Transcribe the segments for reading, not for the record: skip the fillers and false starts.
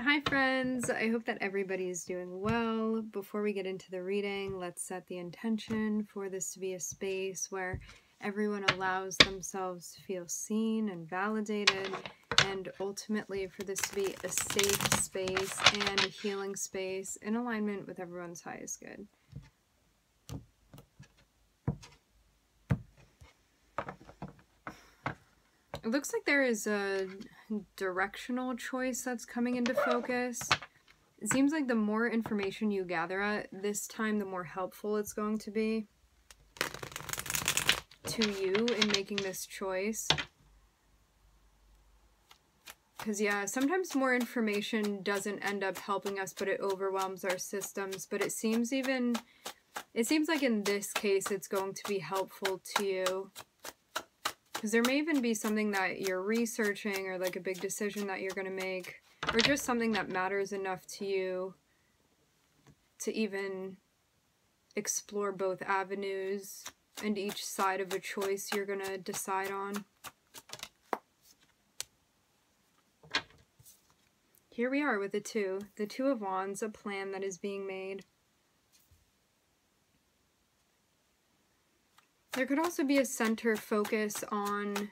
Hi friends, I hope that everybody is doing well. Before we get into the reading, let's set the intention for this to be a space where everyone allows themselves to feel seen and validated, and ultimately for this to be a safe space and a healing space in alignment with everyone's highest good. It looks like there is a directional choice that's coming into focus. It seems like the more information you gather at this time, the more helpful it's going to be to you in making this choice. Because yeah, sometimes more information doesn't end up helping us, but it overwhelms our systems. But it seems like in this case, it's going to be helpful to you. Because there may even be something that you're researching, or like a big decision that you're going to make, or just something that matters enough to you to even explore both avenues and each side of a choice you're going to decide on. Here we are with the Two of Wands, a plan that is being made. There could also be a center focus on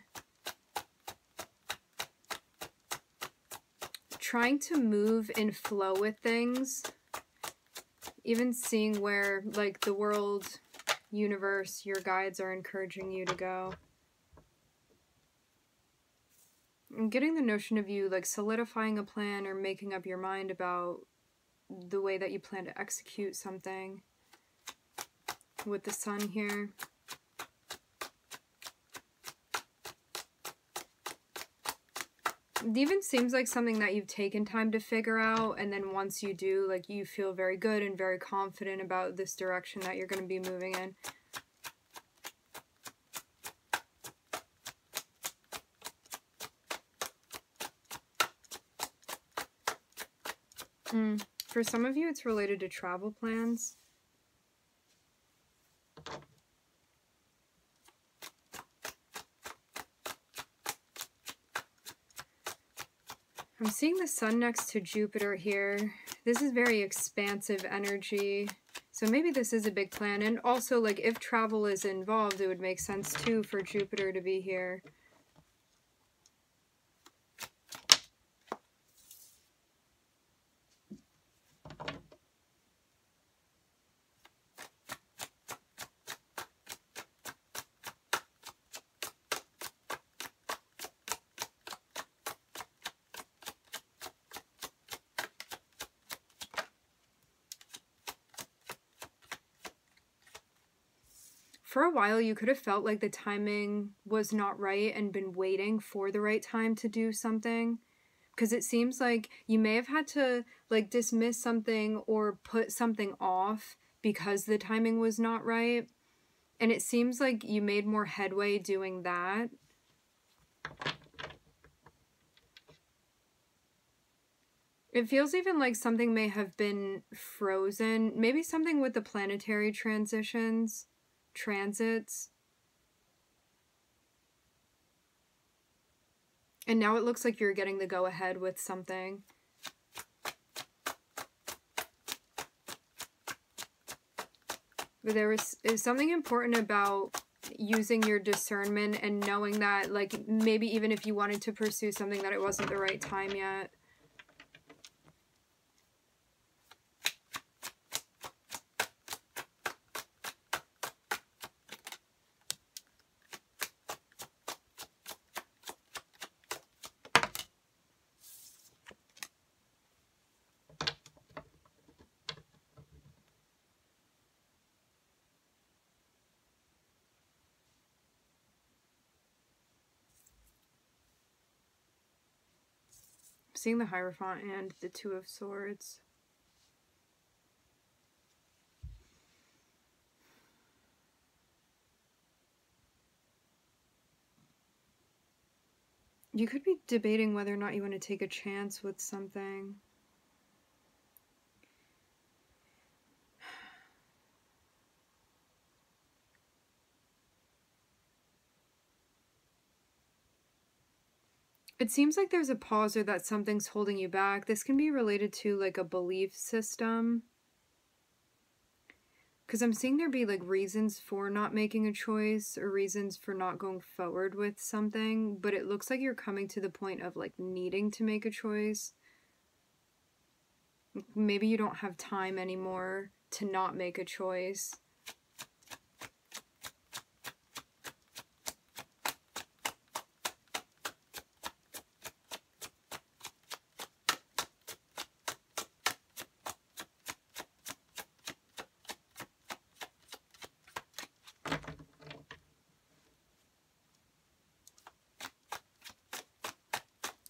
trying to move in flow with things, even seeing where like the world, universe, your guides are encouraging you to go. I'm getting the notion of you like solidifying a plan or making up your mind about the way that you plan to execute something with the Sun here. It even seems like something that you've taken time to figure out, and then once you do, like you feel very good and very confident about this direction that you're going to be moving in. For some of you, it's related to travel plans. I'm seeing the Sun next to Jupiter here. This is very expansive energy. So maybe this is a big plan. And also, like, if travel is involved, it would make sense, too, for Jupiter to be here. For a while, you could have felt like the timing was not right and been waiting for the right time to do something. Because it seems like you may have had to like dismiss something or put something off because the timing was not right. And it seems like you made more headway doing that. It feels even like something may have been frozen. Maybe something with the planetary transits. And now it looks like you're getting the go-ahead with something. But there is something important about using your discernment and knowing that, like, maybe even if you wanted to pursue something, that it wasn't the right time yet. Seeing the Hierophant and the Two of Swords. You could be debating whether or not you want to take a chance with something. It seems like there's a pause or that something's holding you back. This can be related to like a belief system. Because I'm seeing there be like reasons for not making a choice or reasons for not going forward with something. But it looks like you're coming to the point of like needing to make a choice. Maybe you don't have time anymore to not make a choice.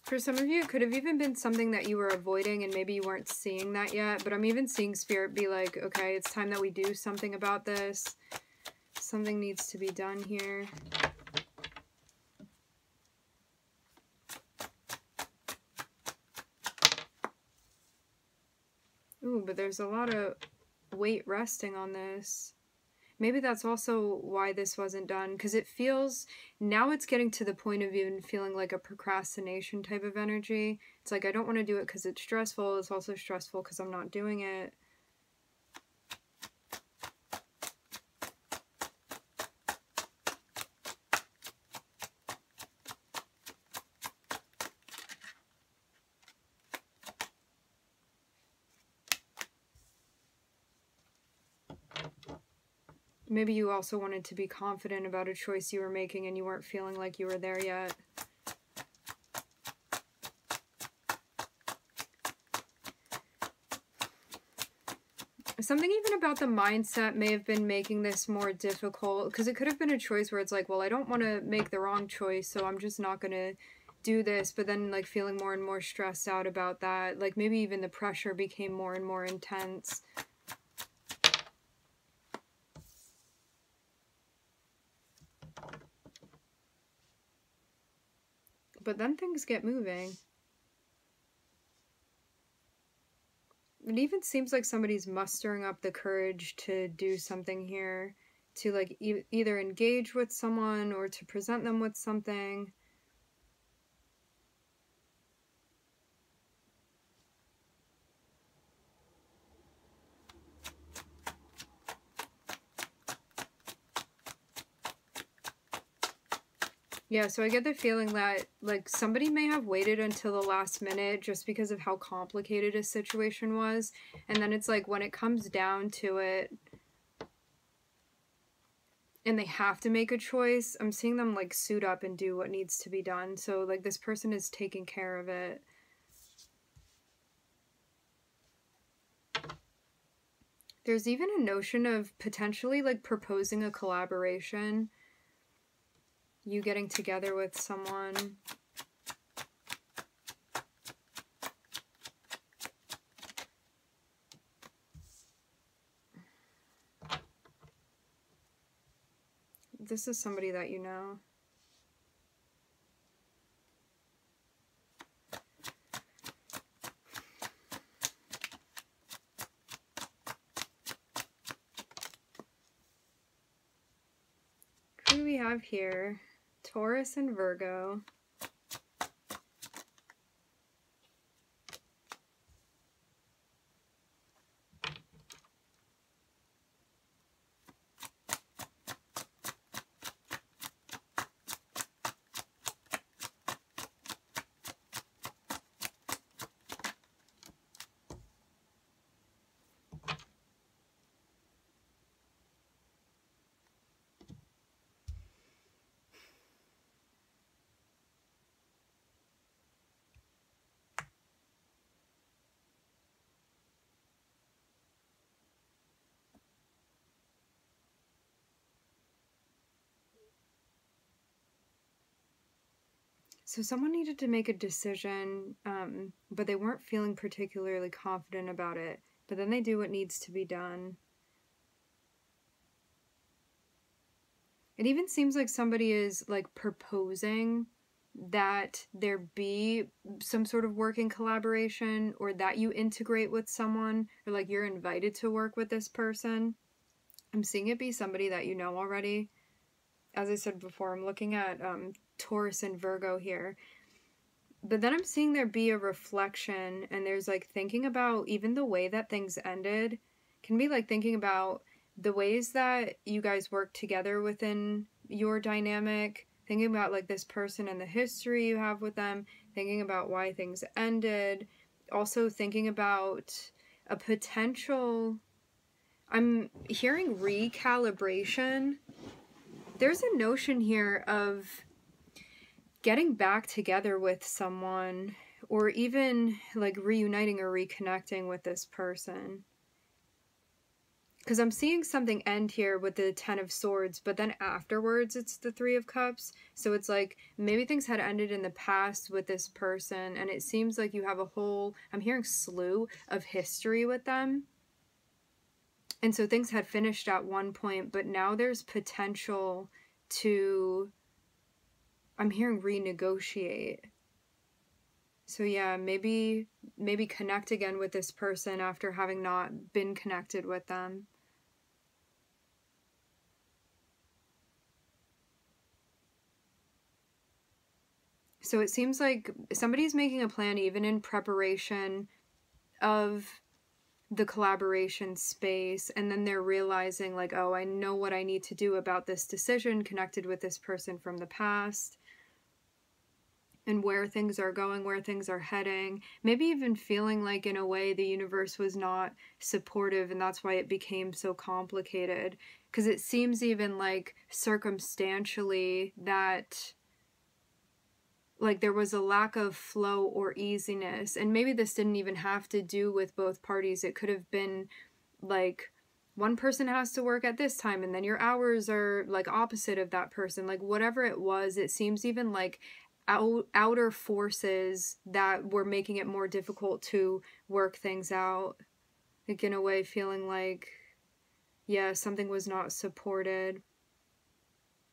For some of you, it could have even been something that you were avoiding and maybe you weren't seeing that yet. But I'm even seeing Spirit be like, okay, it's time that we do something about this. Something needs to be done here. Ooh, but there's a lot of weight resting on this. Maybe that's also why this wasn't done, because it feels, now it's getting to the point of even feeling like a procrastination type of energy. It's like, I don't want to do it because it's stressful. It's also stressful because I'm not doing it. Maybe you also wanted to be confident about a choice you were making and you weren't feeling like you were there yet. Something even about the mindset may have been making this more difficult, because it could have been a choice where it's like, well, I don't want to make the wrong choice, so I'm just not going to do this, but then like feeling more and more stressed out about that. Like maybe even the pressure became more and more intense. But then things get moving. It even seems like somebody's mustering up the courage to do something here, to like either engage with someone or to present them with something. Yeah, so I get the feeling that, like, somebody may have waited until the last minute just because of how complicated a situation was. And then it's like, when it comes down to it, and they have to make a choice, I'm seeing them, like, suit up and do what needs to be done. So, like, this person is taking care of it. There's even a notion of potentially, like, proposing a collaboration. You getting together with someone. This is somebody that you know. Who do we have here? Taurus and Virgo. So someone needed to make a decision, but they weren't feeling particularly confident about it. But then they do what needs to be done. It even seems like somebody is like proposing that there be some sort of working collaboration, or that you integrate with someone, or like you're invited to work with this person. I'm seeing it be somebody that you know already. As I said before, I'm looking at Taurus and Virgo here. But then I'm seeing there be a reflection, and there's like thinking about even the way that things ended. Can be like thinking about the ways that you guys work together within your dynamic, thinking about like this person and the history you have with them, thinking about why things ended, also thinking about a potential, I'm hearing recalibration. There's a notion here of getting back together with someone, or even like reuniting or reconnecting with this person. Because I'm seeing something end here with the Ten of Swords, but then afterwards it's the Three of Cups. So it's like maybe things had ended in the past with this person, and it seems like you have a whole, I'm hearing slew of history with them. And so things had finished at one point, but now there's potential to, I'm hearing renegotiate. So yeah, maybe connect again with this person after having not been connected with them. So it seems like somebody's making a plan even in preparation of the collaboration space, and then they're realizing like, oh, I know what I need to do about this decision, connected with this person from the past, and where things are going, where things are heading. Maybe even feeling like in a way the universe was not supportive, and that's why it became so complicated. Because it seems even like circumstantially that like there was a lack of flow or easiness. And maybe this didn't even have to do with both parties. It could have been like one person has to work at this time, and then your hours are like opposite of that person. Like whatever it was, it seems even like outer forces that were making it more difficult to work things out. Like in a way feeling like, yeah, something was not supported.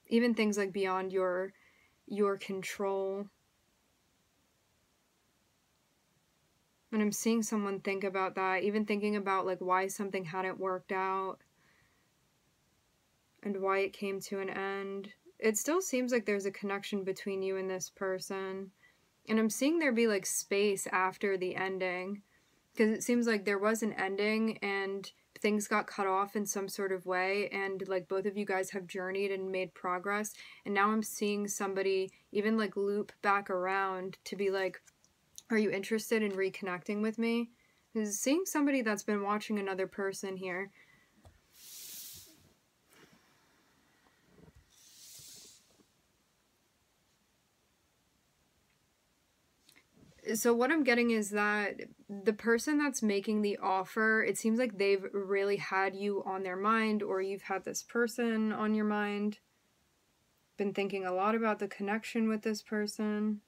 Even things like beyond your control. And I'm seeing someone think about that, even thinking about like why something hadn't worked out and why it came to an end. It still seems like there's a connection between you and this person. And I'm seeing there be like space after the ending, because it seems like there was an ending and things got cut off in some sort of way, and like both of you guys have journeyed and made progress, and now I'm seeing somebody even like loop back around to be like, are you interested in reconnecting with me? Because seeing somebody that's been watching another person here. So what I'm getting is that the person that's making the offer, it seems like they've really had you on their mind, or you've had this person on your mind. Been thinking a lot about the connection with this person.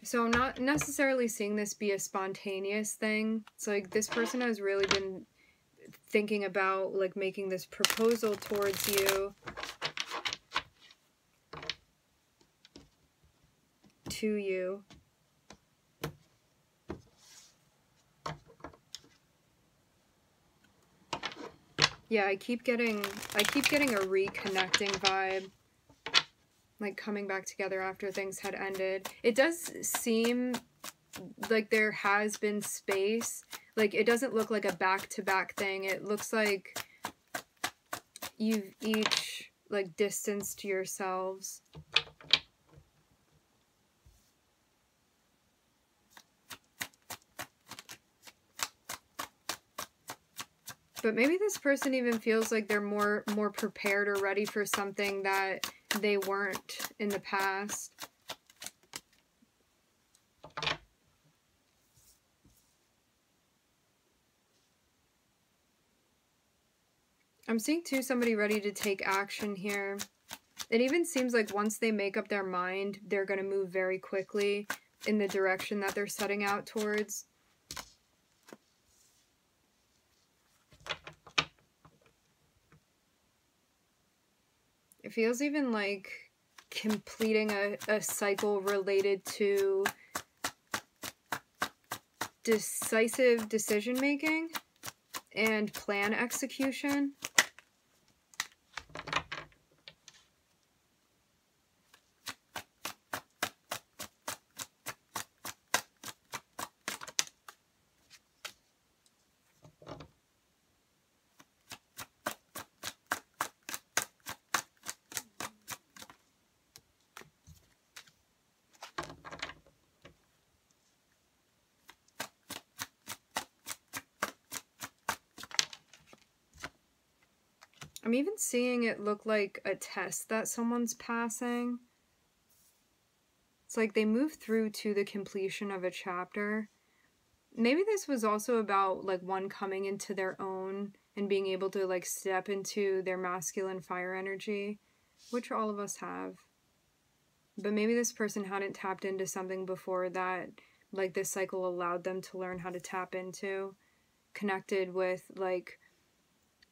So I'm not necessarily seeing this be a spontaneous thing. It's like this person has really been thinking about like making this proposal towards you, to you. Yeah, I keep getting a reconnecting vibe, like coming back together after things had ended. It does seem like there has been space. Like it doesn't look like a back-to-back thing. It looks like you've each like distanced yourselves. But maybe this person even feels like they're more prepared or ready for something that they weren't in the past. I'm seeing too somebody ready to take action here. It even seems like once they make up their mind, they're going to move very quickly in the direction that they're setting out towards. It feels even like completing a cycle related to decisive decision making and plan execution. I'm even seeing it look like a test that someone's passing. It's like they move through to the completion of a chapter. Maybe this was also about, like, one coming into their own and being able to, like, step into their masculine fire energy, which all of us have. But maybe this person hadn't tapped into something before that, like, this cycle allowed them to learn how to tap into, connected with, like,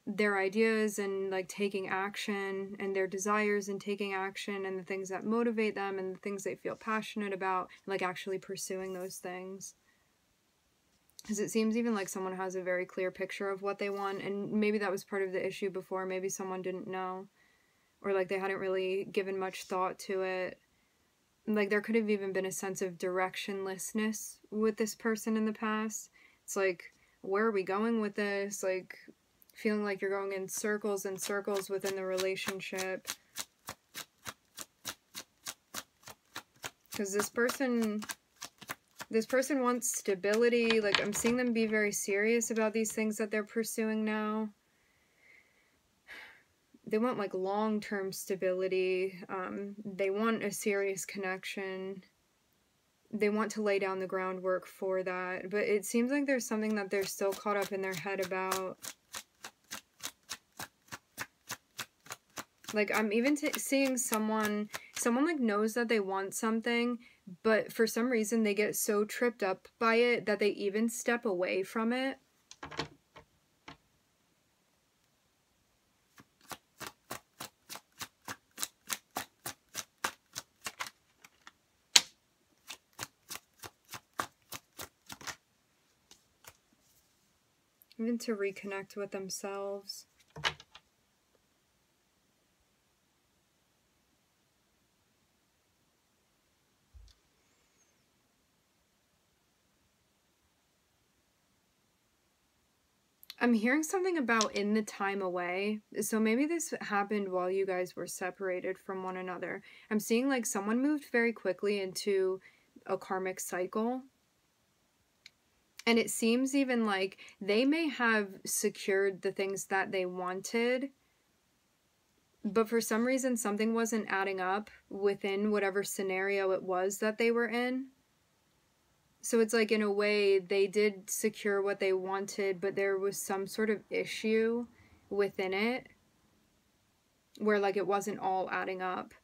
their ideas and, like, taking action, and their desires and taking action, and the things that motivate them and the things they feel passionate about, like, actually pursuing those things. Because it seems even like someone has a very clear picture of what they want, and maybe that was part of the issue before. Maybe someone didn't know, or, like, they hadn't really given much thought to it. Like, there could have even been a sense of directionlessness with this person in the past. It's like, where are we going with this? Like, feeling like you're going in circles and circles within the relationship. Because this person wants stability. Like, I'm seeing them be very serious about these things that they're pursuing now. They want, like, long-term stability. They want a serious connection. They want to lay down the groundwork for that. But it seems like there's something that they're still caught up in their head about. Like, I'm even seeing someone, like, knows that they want something, but for some reason they get so tripped up by it that they even step away from it. Even to reconnect with themselves. I'm hearing something about in the time away. So maybe this happened while you guys were separated from one another. I'm seeing, like, someone moved very quickly into a karmic cycle. And it seems even like they may have secured the things that they wanted, but for some reason something wasn't adding up within whatever scenario it was that they were in. So it's like, in a way, they did secure what they wanted, but there was some sort of issue within it where, like, it wasn't all adding up.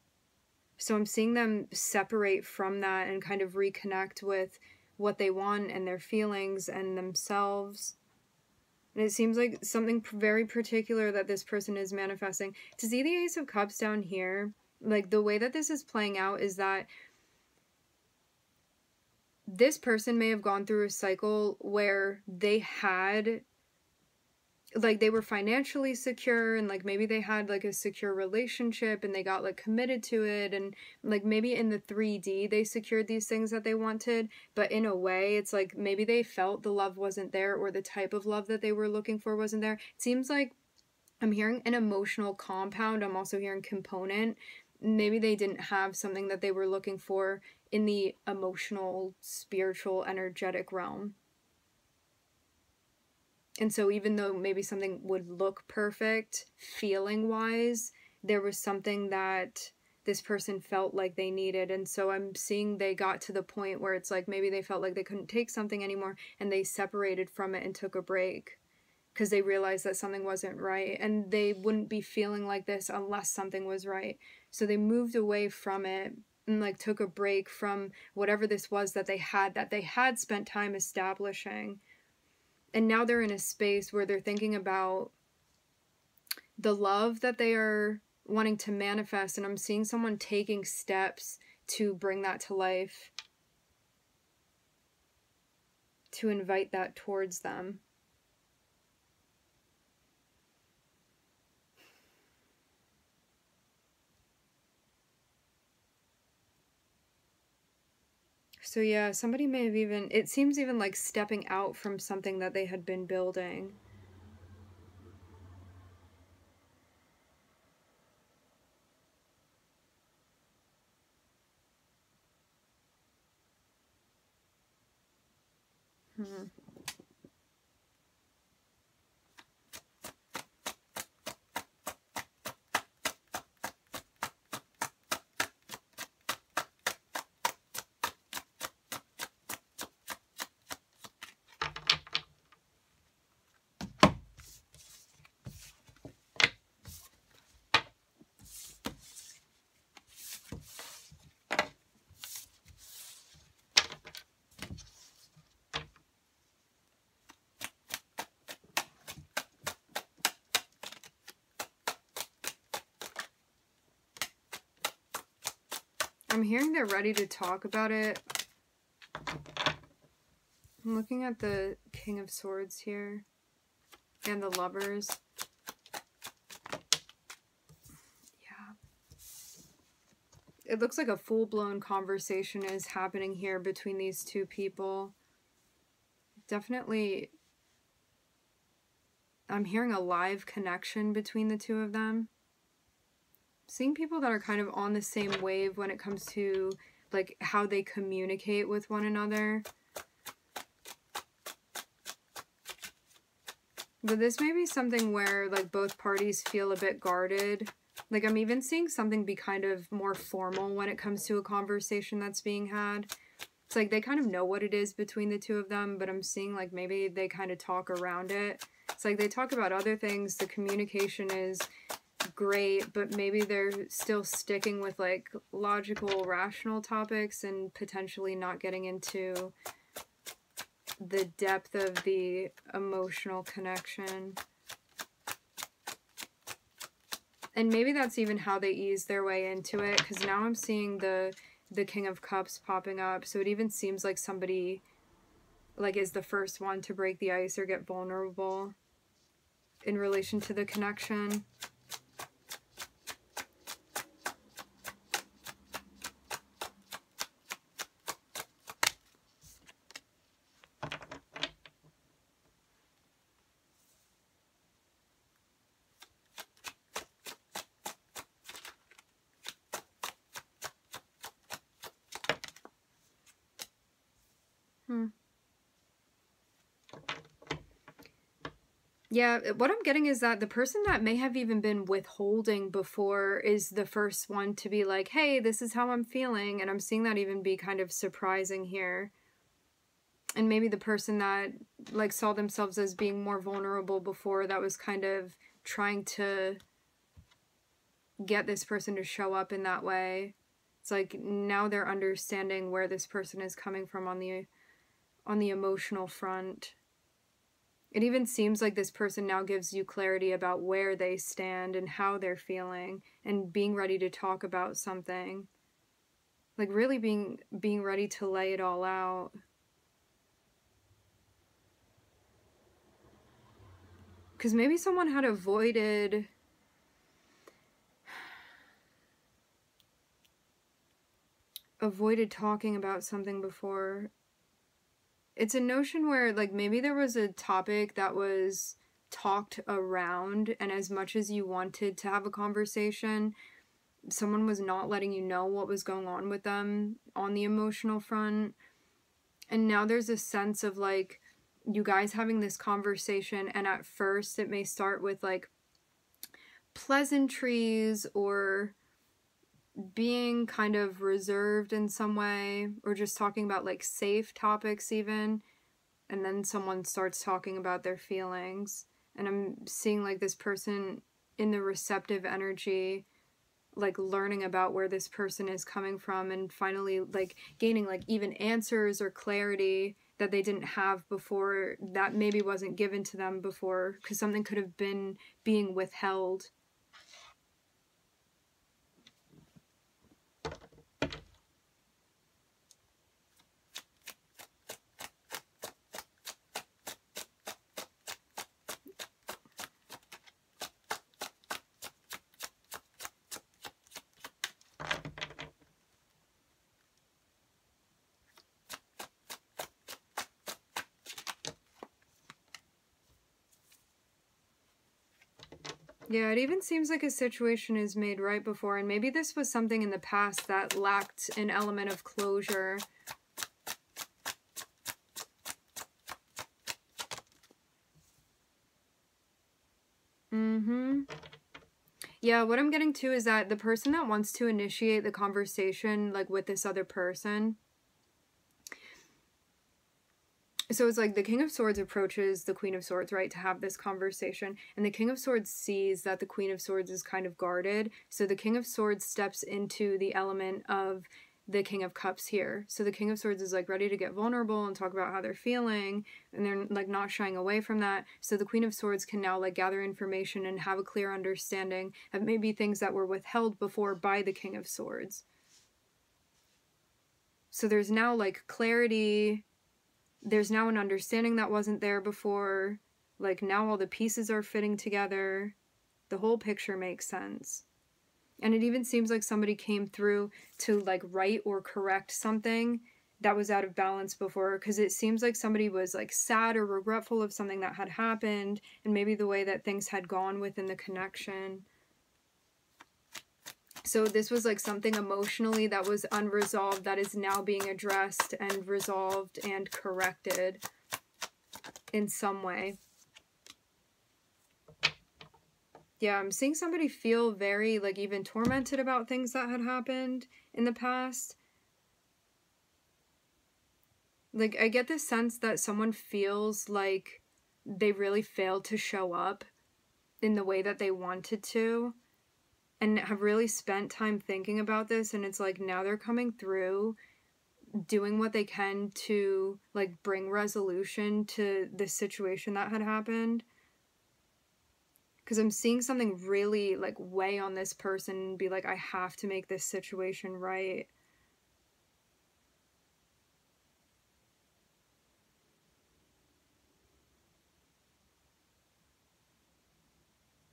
So I'm seeing them separate from that and kind of reconnect with what they want and their feelings and themselves. And it seems like something very particular that this person is manifesting. To see the Ace of Cups down here, like, the way that this is playing out is that this person may have gone through a cycle where they had, like, they were financially secure, and, like, maybe they had, like, a secure relationship and they got, like, committed to it, and, like, maybe in the 3D they secured these things that they wanted, but in a way it's like maybe they felt the love wasn't there, or the type of love that they were looking for wasn't there. It seems like I'm hearing an emotional compound. I'm also hearing component. Maybe they didn't have something that they were looking for in the emotional, spiritual, energetic realm. And so even though maybe something would look perfect, feeling-wise, there was something that this person felt like they needed. And so I'm seeing they got to the point where it's like maybe they felt like they couldn't take something anymore, and they separated from it and took a break because they realized that something wasn't right, and they wouldn't be feeling like this unless something was right. So they moved away from it and, like, took a break from whatever this was that they had spent time establishing. And now they're in a space where they're thinking about the love that they are wanting to manifest, and I'm seeing someone taking steps to bring that to life, to invite that towards them. So yeah, somebody may have even, it seems even like stepping out from something that they had been building. I'm hearing they're ready to talk about it. I'm looking at the King of Swords here. And the Lovers. Yeah. It looks like a full-blown conversation is happening here between these two people. Definitely, I'm hearing a live connection between the two of them. Seeing people that are kind of on the same wave when it comes to like how they communicate with one another. But this may be something where like both parties feel a bit guarded. Like I'm even seeing something be kind of more formal when it comes to a conversation that's being had. It's like they kind of know what it is between the two of them, but I'm seeing like maybe they kind of talk around it. It's like they talk about other things, the communication is great, but maybe they're still sticking with like logical, rational topics and potentially not getting into the depth of the emotional connection. And maybe that's even how they ease their way into it, because now I'm seeing the King of Cups popping up, so it even seems like somebody like is the first one to break the ice or get vulnerable in relation to the connection. Yeah, what I'm getting is that the person that may have even been withholding before is the first one to be like, hey, this is how I'm feeling. And I'm seeing that even be kind of surprising here. And maybe the person that like saw themselves as being more vulnerable before, that was kind of trying to get this person to show up in that way. It's like now they're understanding where this person is coming from on the emotional front. It even seems like this person now gives you clarity about where they stand and how they're feeling and being ready to talk about something. Like really being ready to lay it all out. Because maybe someone had avoided talking about something before. It's a notion where, like, maybe there was a topic that was talked around, and as much as you wanted to have a conversation, someone was not letting you know what was going on with them on the emotional front. And now there's a sense of, like, you guys having this conversation, and at first it may start with, like, pleasantries or being kind of reserved in some way, or just talking about like safe topics even, and then someone starts talking about their feelings, and I'm seeing like this person in the receptive energy, like learning about where this person is coming from and finally like gaining like even answers or clarity that they didn't have before, that maybe wasn't given to them before because something could have been being withheld. Yeah, it even seems like a situation is made right before, and maybe this was something in the past that lacked an element of closure. Yeah, what I'm getting to is that the person that wants to initiate the conversation, like, with this other person, so it's like the King of Swords approaches the Queen of Swords, right, to have this conversation. And the King of Swords sees that the Queen of Swords is kind of guarded. So the King of Swords steps into the element of the King of Cups here. So the King of Swords is like ready to get vulnerable and talk about how they're feeling. And they're like not shying away from that. So the Queen of Swords can now like gather information and have a clear understanding of maybe things that were withheld before by the King of Swords. So there's now like clarity. There's now an understanding that wasn't there before. Like now all the pieces are fitting together. The whole picture makes sense. And it even seems like somebody came through to like right or correct something that was out of balance before, because it seems like somebody was like sad or regretful of something that had happened, and maybe the way that things had gone within the connection. So this was like something emotionally that was unresolved that is now being addressed and resolved and corrected in some way. Yeah, I'm seeing somebody feel very like even tormented about things that had happened in the past. Like, I get the sense that someone feels like they really failed to show up in the way that they wanted to, and have really spent time thinking about this, and it's like now they're coming through, doing what they can to like bring resolution to this situation that had happened. Because I'm seeing something really like weigh on this person and be like, I have to make this situation right.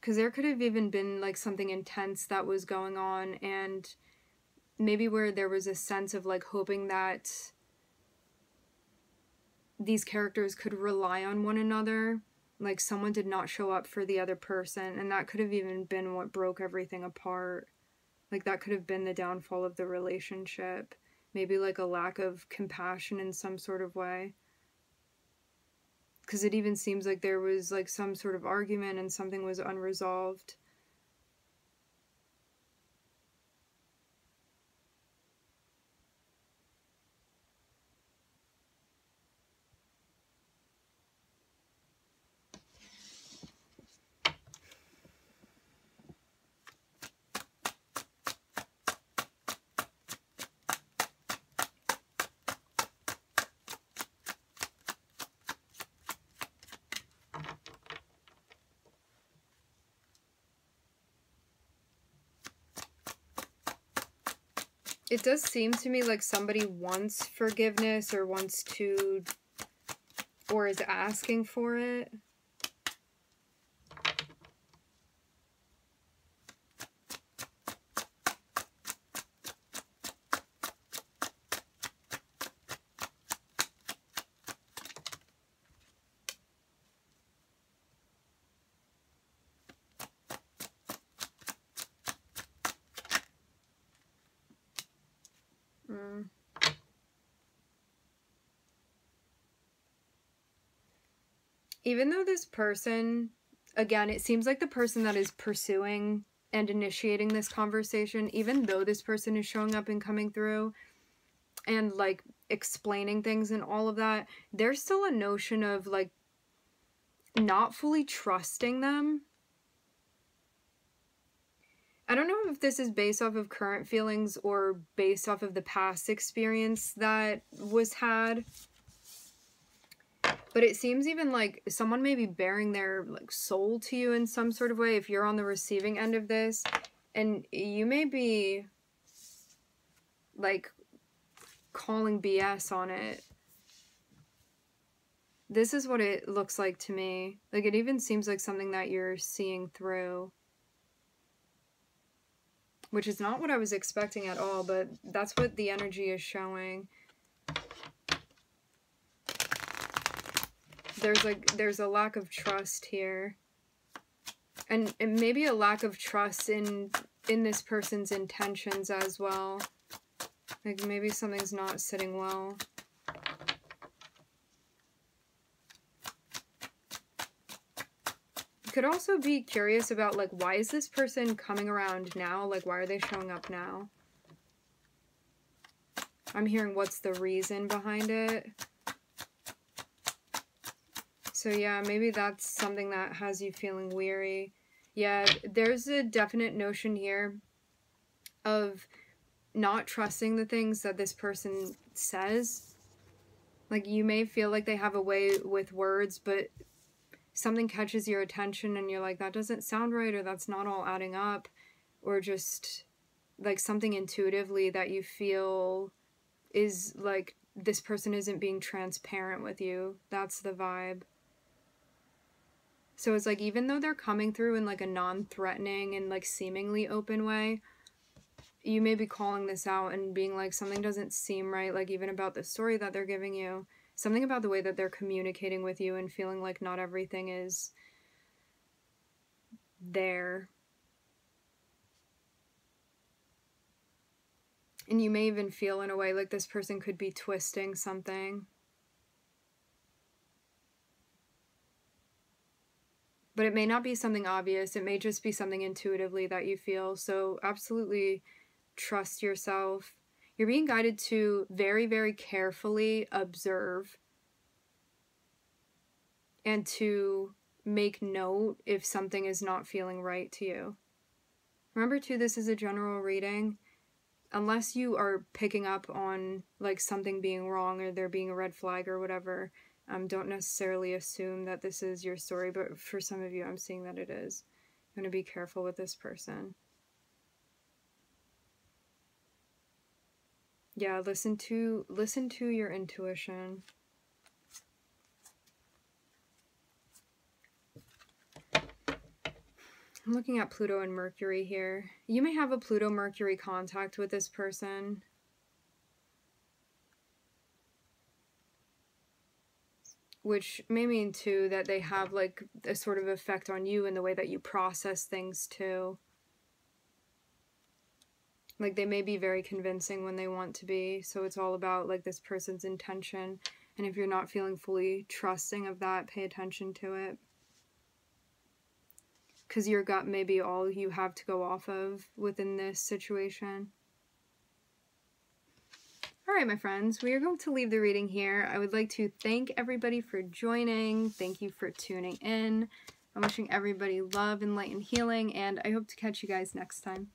Because there could have even been like something intense that was going on, and maybe where there was a sense of like hoping that these characters could rely on one another. Like someone did not show up for the other person, and that could have even been what broke everything apart. Like that could have been the downfall of the relationship. Maybe like a lack of compassion in some sort of way. Because it even seems like there was like some sort of argument and something was unresolved. It does seem to me like somebody wants forgiveness or wants to, or is asking for it. Even though this person, again, it seems like the person that is pursuing and initiating this conversation, even though this person is showing up and coming through and like explaining things and all of that, there's still a notion of like not fully trusting them. I don't know if this is based off of current feelings or based off of the past experience that was had. But it seems even like someone may be bearing their like soul to you in some sort of way if you're on the receiving end of this. And you may be like calling BS on it. This is what it looks like to me. Like it even seems like something that you're seeing through. Which is not what I was expecting at all, but that's what the energy is showing. There's a lack of trust here. And maybe a lack of trust in this person's intentions as well. Like maybe something's not sitting well. You could also be curious about like, why is this person coming around now? Like why are they showing up now? I'm hearing what's the reason behind it. So yeah, maybe that's something that has you feeling weary. Yeah, there's a definite notion here of not trusting the things that this person says. Like you may feel like they have a way with words, but something catches your attention and you're like, that doesn't sound right, or that's not all adding up, or just like something intuitively that you feel is like this person isn't being transparent with you. That's the vibe. So it's like, even though they're coming through in like a non-threatening and like seemingly open way, you may be calling this out and being like, something doesn't seem right, like even about the story that they're giving you, something about the way that they're communicating with you, and feeling like not everything is there. And you may even feel in a way like this person could be twisting something. But it may not be something obvious. It may just be something intuitively that you feel. So absolutely trust yourself. You're being guided to very, very carefully observe and to make note if something is not feeling right to you. Remember too, this is a general reading. Unless you are picking up on like something being wrong or there being a red flag or whatever, don't necessarily assume that this is your story, but for some of you, I'm seeing that it is. You want to be careful with this person. Yeah, listen to your intuition. I'm looking at Pluto and Mercury here. You may have a Pluto-Mercury contact with this person. Which may mean, too, that they have, like, a sort of effect on you in the way that you process things, too. Like, they may be very convincing when they want to be, so it's all about, like, this person's intention. And if you're not feeling fully trusting of that, pay attention to it. Because your gut may be all you have to go off of within this situation. Alright, my friends, we are going to leave the reading here. I would like to thank everybody for joining. Thank you for tuning in. I'm wishing everybody love and light and healing, and I hope to catch you guys next time.